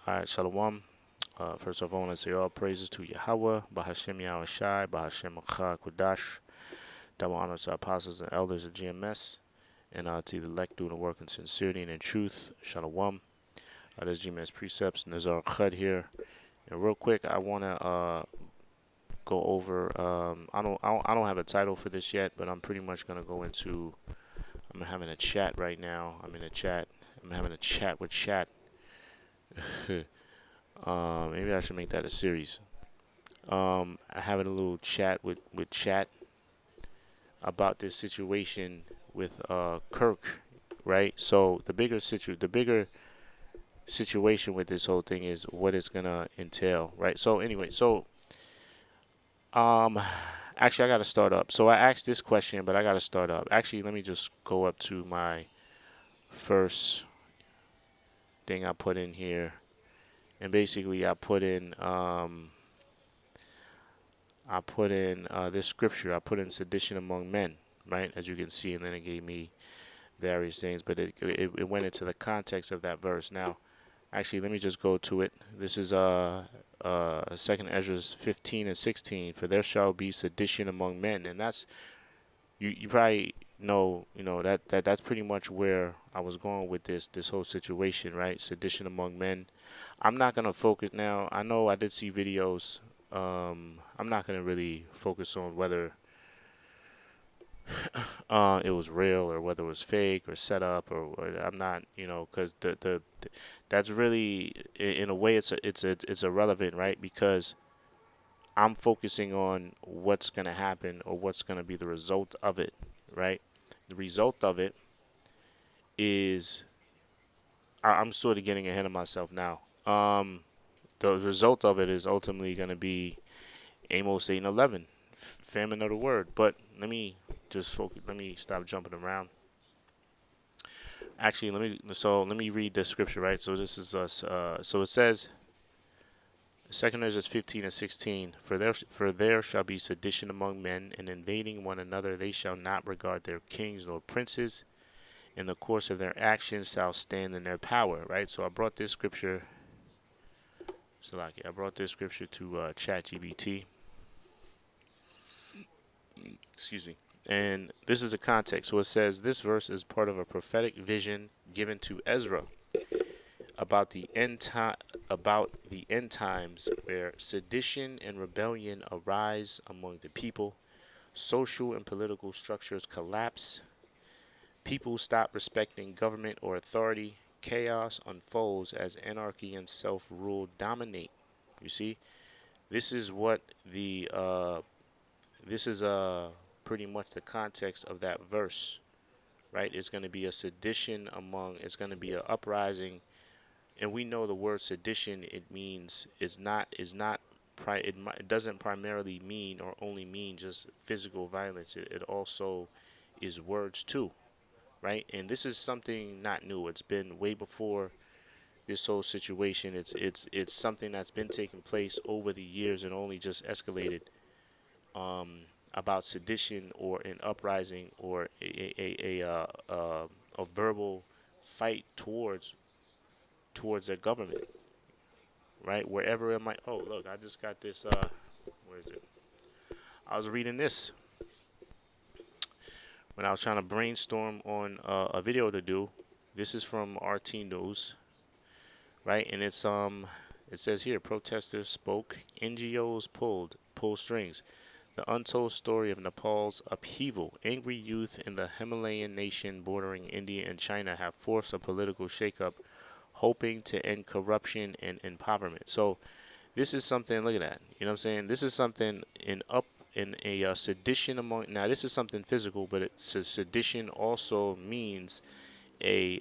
Alright, shalawam. First of all, I want to say all praises to Yahawah, bahasham Yahawashi, bahasham Kudash. Double honor to our apostles and elders of GMS, and to the elect doing the work in sincerity and in truth. Shalawam. There's GMS precepts, and there's our chud here. And real quick, I want to go over. I don't have a title for this yet, but I'm pretty much gonna go into. I'm having a chat right now. I'm in a chat. I'm having a chat with chat. Maybe I should make that a series. Having a little chat with chat about this situation with Kirk, right? So the bigger situation with this whole thing is what it's gonna entail, right? So anyway, um, actually I gotta start up. So I asked this question, but I gotta start up. Actually, let me just go up to my first thing I put in here, and basically I put in this scripture. I put in sedition among men, right? As you can see, and then it gave me various things, but it went into the context of that verse. Now, actually, let me just go to it. This is Second Ezra 15 and 16. For there shall be sedition among men, and that's you probably know that's pretty much where I was going with this whole situation, right? Sedition among men. I'm not gonna focus now. I know I did see videos. I'm not gonna really focus on whether it was real or whether it was fake or set up or I'm not, because that's really in a way it's irrelevant, right? Because I'm focusing on what's gonna happen or what's gonna be the result of it, right? The result of it is I'm sort of getting ahead of myself now. The result of it is ultimately gonna be Amos 8 and 11, famine of the word. But let me just focus. Let me stop jumping around. Actually, let me read the scripture, right? So this is us. So it says, Second Ezra 15 and 16. For there shall be sedition among men, and invading one another. They shall not regard their kings nor princes. In the course of their actions shall stand in their power. Right. So I brought this scripture. Salaki. I brought this scripture to ChatGPT. Excuse me. And this is a context. So it says this verse is part of a prophetic vision given to Ezra about the end times where sedition and rebellion arise among the people, social and political structures collapse, people stop respecting government or authority, chaos unfolds as anarchy and self-rule dominate. You see, this is what the this is pretty much the context of that verse, right? It's going to be a sedition among. It's going to be an uprising, and we know the word sedition. It means it doesn't primarily mean or only mean just physical violence. It also is words too, right? And this is something not new. It's been way before this whole situation. It's something that's been taking place over the years and only just escalated. About sedition or an uprising or a verbal fight towards a government, right? Wherever it might. Oh, look, I just got this. Where is it? I was reading this when I was trying to brainstorm on a video to do. This is from RT News, right? And it says here protesters spoke, NGOs pull strings. The untold story of Nepal's upheaval. Angry youth in the Himalayan nation bordering India and China have forced a political shakeup, hoping to end corruption and impoverishment. So this is something. Look at that. You know what I'm saying? This is something in a sedition among. Now this is something physical, but sedition also means a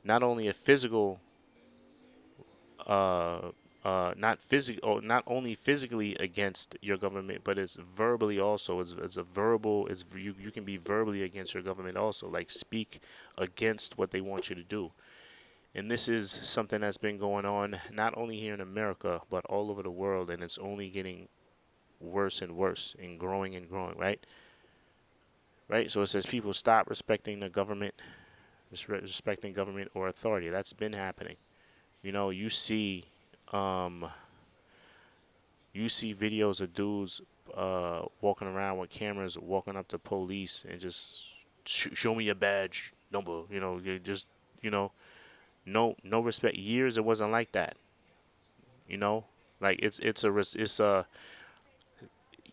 not only a physical not only physically against your government, but it's verbally also. It's a verbal. You can be verbally against your government also, like speak against what they want you to do. And this is something that's been going on not only here in America, but all over the world, and it's only getting worse and worse and growing, right? Right. So it says people stop respecting the government, respecting government or authority. That's been happening. You know, you see videos of dudes walking around with cameras, walking up to police and just show me your badge number. You know, you just you know, no respect. Years it wasn't like that. You know, like it's a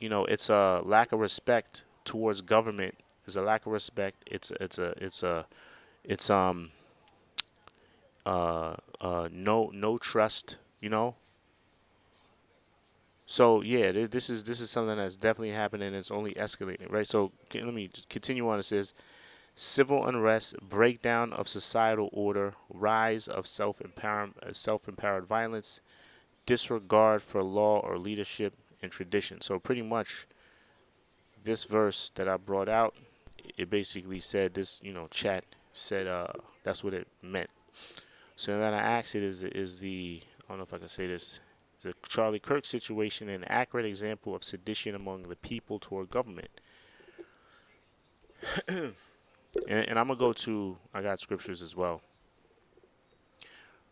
it's a lack of respect towards government. It's a lack of respect. It's no trust. You know. So yeah, this is something that's definitely happening. And it's only escalating, right? So let me continue on. It says civil unrest, breakdown of societal order, rise of self-empowered violence, disregard for law or leadership and tradition. So pretty much this verse that I brought out, it basically said this, chat said that's what it meant. So then I asked it is the I don't know if I can say this. The Charlie Kirk situation an accurate example of sedition among the people toward government? And I'm gonna go to I got scriptures as well.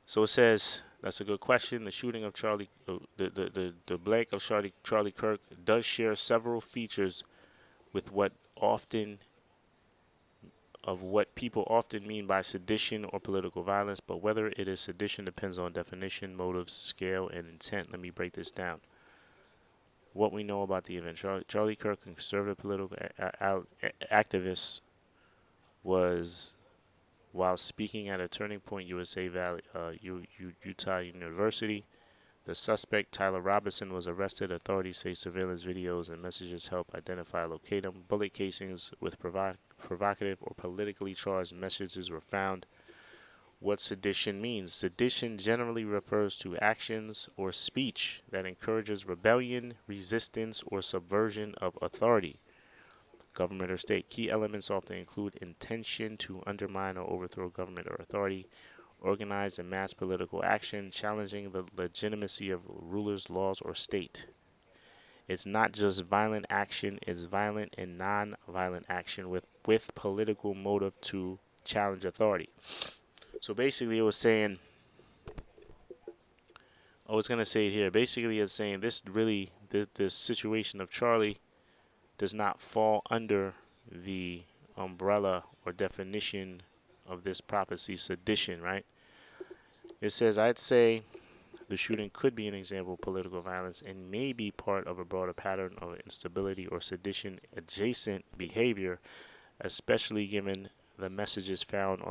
So it says that's a good question. The shooting of the blank of Charlie Kirk does share several features with what people often mean by sedition or political violence, but whether it is sedition depends on definition, motives, scale, and intent. Let me break this down. What we know about the event: Charlie Kirk, a conservative political activist, was while speaking at a Turning Point USA Valley, Utah University. The suspect, Tyler Robinson, was arrested. Authorities say surveillance videos and messages help identify and locate him. Bullet casings with provocative or politically charged messages were found. What sedition means? Sedition generally refers to actions or speech that encourages rebellion, resistance, or subversion of authority, government, or state. Key elements often include intention to undermine or overthrow government or authority, organized and mass political action, challenging the legitimacy of rulers, laws, or state. It's not just violent action, it's violent and non-violent action with political motive to challenge authority. So basically it was saying, I was going to say it here, basically it's saying this situation of Charlie does not fall under the umbrella or definition of this prophecy, sedition, right? It says, I'd say the shooting could be an example of political violence and may be part of a broader pattern of instability or sedition adjacent behavior, especially given the messages found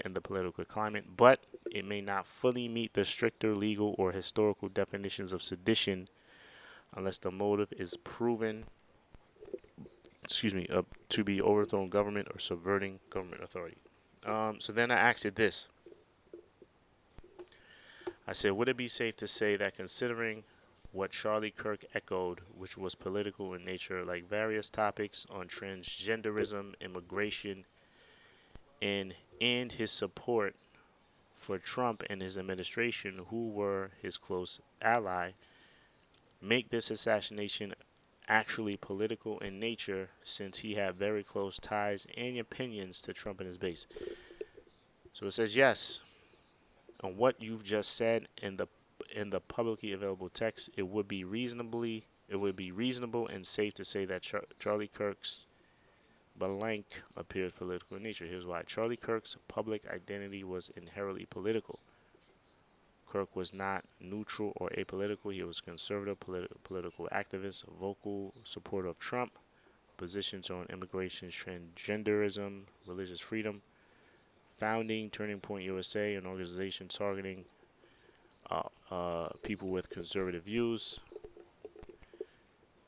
in the political climate, but it may not fully meet the stricter legal or historical definitions of sedition unless the motive is proven to be overthrowing government or subverting government authority. So then I asked it this. I said, would it be safe to say that considering what Charlie Kirk echoed, which was political in nature, like various topics on transgenderism, immigration, and his support for Trump and his administration, who were his close ally, make this assassination actually political in nature since he had very close ties and opinions to Trump and his base? So it says yes. On what you've just said in the publicly available text, it would be reasonable and safe to say that Charlie Kirk's blank appears political in nature. Here's why. Charlie Kirk's public identity was inherently political. Kirk was not neutral or apolitical. He was a conservative political activist, a vocal supporter of Trump, positions on immigration, transgenderism, religious freedom, founding Turning Point USA, an organization targeting people with conservative views.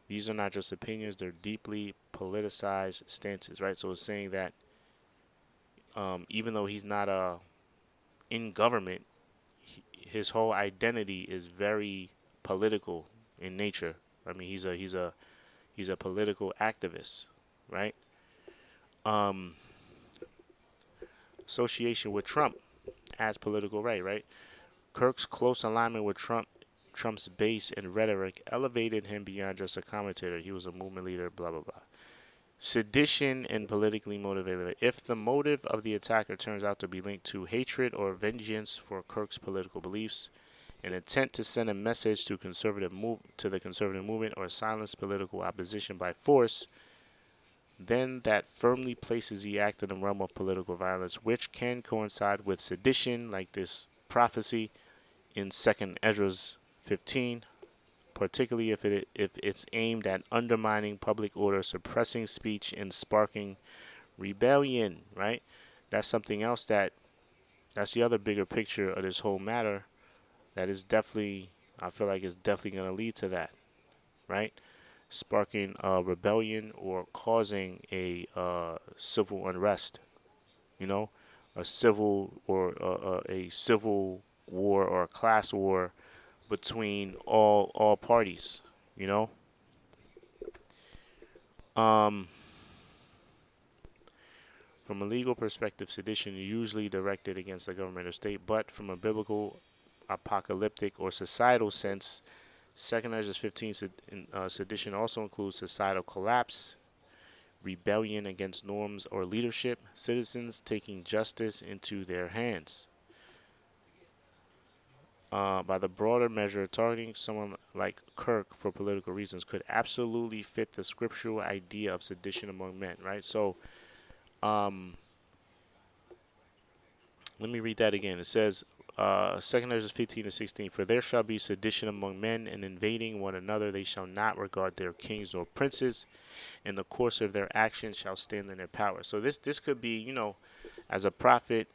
These are not just opinions, they're deeply politicized stances, right? So it's saying that even though he's not in government, his whole identity is very political in nature. I mean, he's a political activist, right? Association with Trump as political right? Kirk's close alignment with Trump's base and rhetoric elevated him beyond just a commentator. He was a movement leader, blah, blah, blah. Sedition and politically motivated. If the motive of the attacker turns out to be linked to hatred or vengeance for Kirk's political beliefs, an intent to send a message to the conservative movement or silence political opposition by force, then that firmly places the act in the realm of political violence, which can coincide with sedition, like this prophecy in 2nd Ezra's 15, particularly if it's aimed at undermining public order, suppressing speech, and sparking rebellion. Right? That's something else that's the other bigger picture of this whole matter. That is definitely, I feel like it's definitely going to lead to that. Right? Sparking a rebellion or causing a civil unrest. You know, a civil or a civil war or a class war between all parties. You know, um, from a legal perspective, sedition is usually directed against the government or state, but from a biblical, apocalyptic, or societal sense, 2nd Ezra 15 sedition also includes societal collapse, rebellion against norms or leadership, citizens taking justice into their hands. By the broader measure, targeting someone like Kirk for political reasons could absolutely fit the scriptural idea of sedition among men, right? So, um, let me read that again. It says, 2nd Ezra 15 to 16, for there shall be sedition among men, and invading one another. They shall not regard their kings nor princes. In the course of their actions shall stand in their power. So this could be, as a prophet,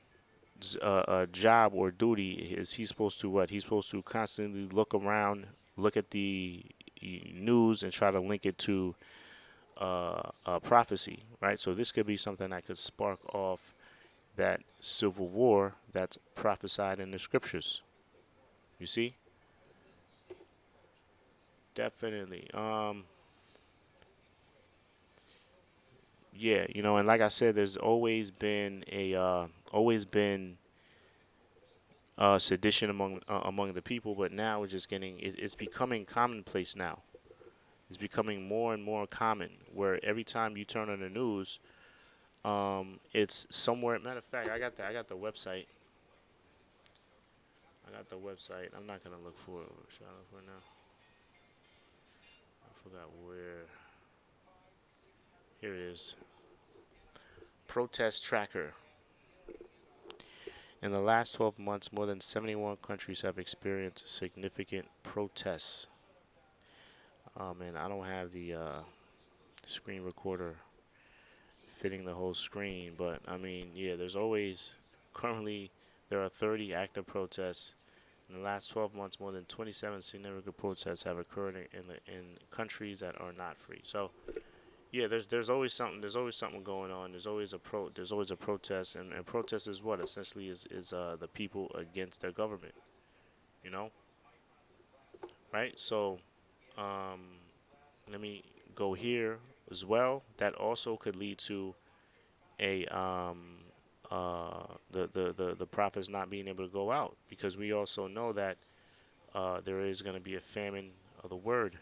job or duty is he's supposed to what? He's supposed to constantly look around, look at the news, and try to link it to prophecy, right? So this could be something that could spark off that civil war that's prophesied in the scriptures. You see? Definitely. Yeah, and like I said, there's always been sedition among the people, but now it's just it's becoming commonplace now. It's becoming more and more common, where every time you turn on the news, it's somewhere. Matter of fact, I got the website. I'm not gonna look for it. Shall I look for it now? I forgot where. Here it is. Protest tracker. In the last 12 months, more than 71 countries have experienced significant protests. Oh man, I don't have the screen recorder fitting the whole screen, but I mean, yeah, currently there are 30 active protests. In the last 12 months, more than 27 significant protests have occurred in countries that are not free. So, yeah, there's always something. There's always something going on. There's always a protest, and protest is what essentially is the people against their government. You know, right? So, um, let me go here as well. That also could lead to a the prophets not being able to go out, because we also know that there is going to be a famine of the word.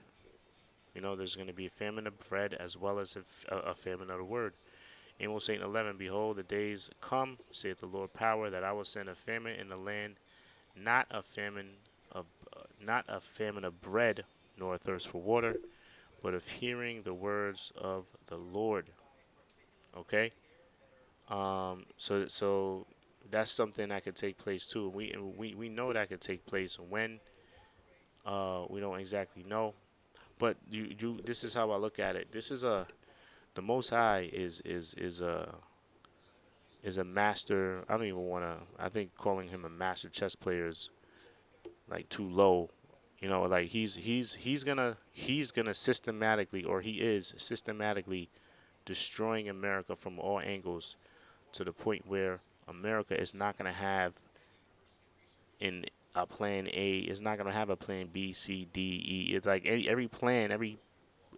There's going to be a famine of bread as well as a famine of the word. Amos 8:11, behold, the days come, saith the Lord power, that I will send a famine in the land, not a famine of bread, nor a thirst for water, but of hearing the words of the Lord. Okay, so that's something that could take place too. We know that could take place when we don't exactly know, but this is how I look at it. This is the Most High is a master. I don't even want to. I think calling him a master chess player is like too low. Like he's gonna systematically, or he is systematically destroying America from all angles, to the point where America is not gonna have in a plan A. It's not gonna have a plan B, C, D, E. It's like every plan, every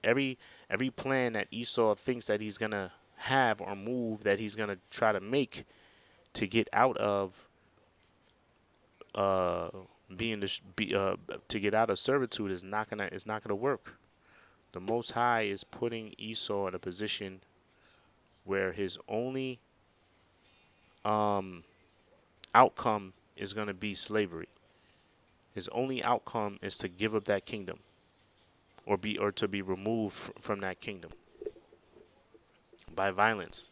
every plan that Esau thinks that he's gonna have or move that he's gonna try to make to get out of uh being this be to get out of servitude is not gonna work. The Most High is putting Esau in a position where his only outcome is going to be slavery. His only outcome is to give up that kingdom, or to be removed from that kingdom by violence.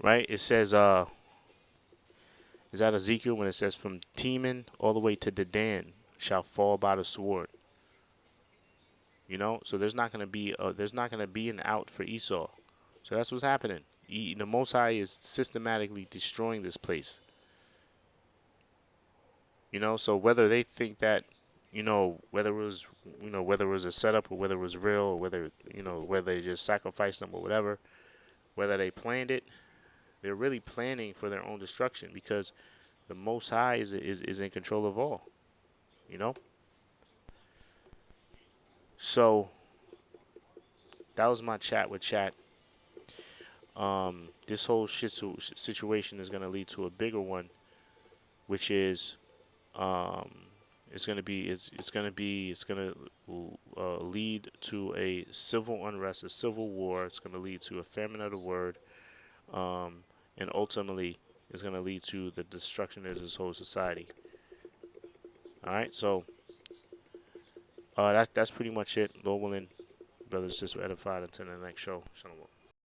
Right? It says is that Ezekiel when it says from Teman all the way to Dedan shall fall by the sword. So there's not gonna be an out for Esau. So that's what's happening. The Most High is systematically destroying this place. So whether they think that, whether it was a setup or whether it was real, or whether they just sacrificed them or whatever, whether they planned it, they're really planning for their own destruction because the Most High is in control of all. You know. So that was my chat with chat. This whole situation is gonna lead to a bigger one, which is it's gonna lead to a civil unrest, a civil war. It's gonna lead to a famine of the word, and ultimately it's gonna lead to the destruction of this whole society. All right, so that's pretty much it. Lord willing, brothers, just edified until the next show. Shalom.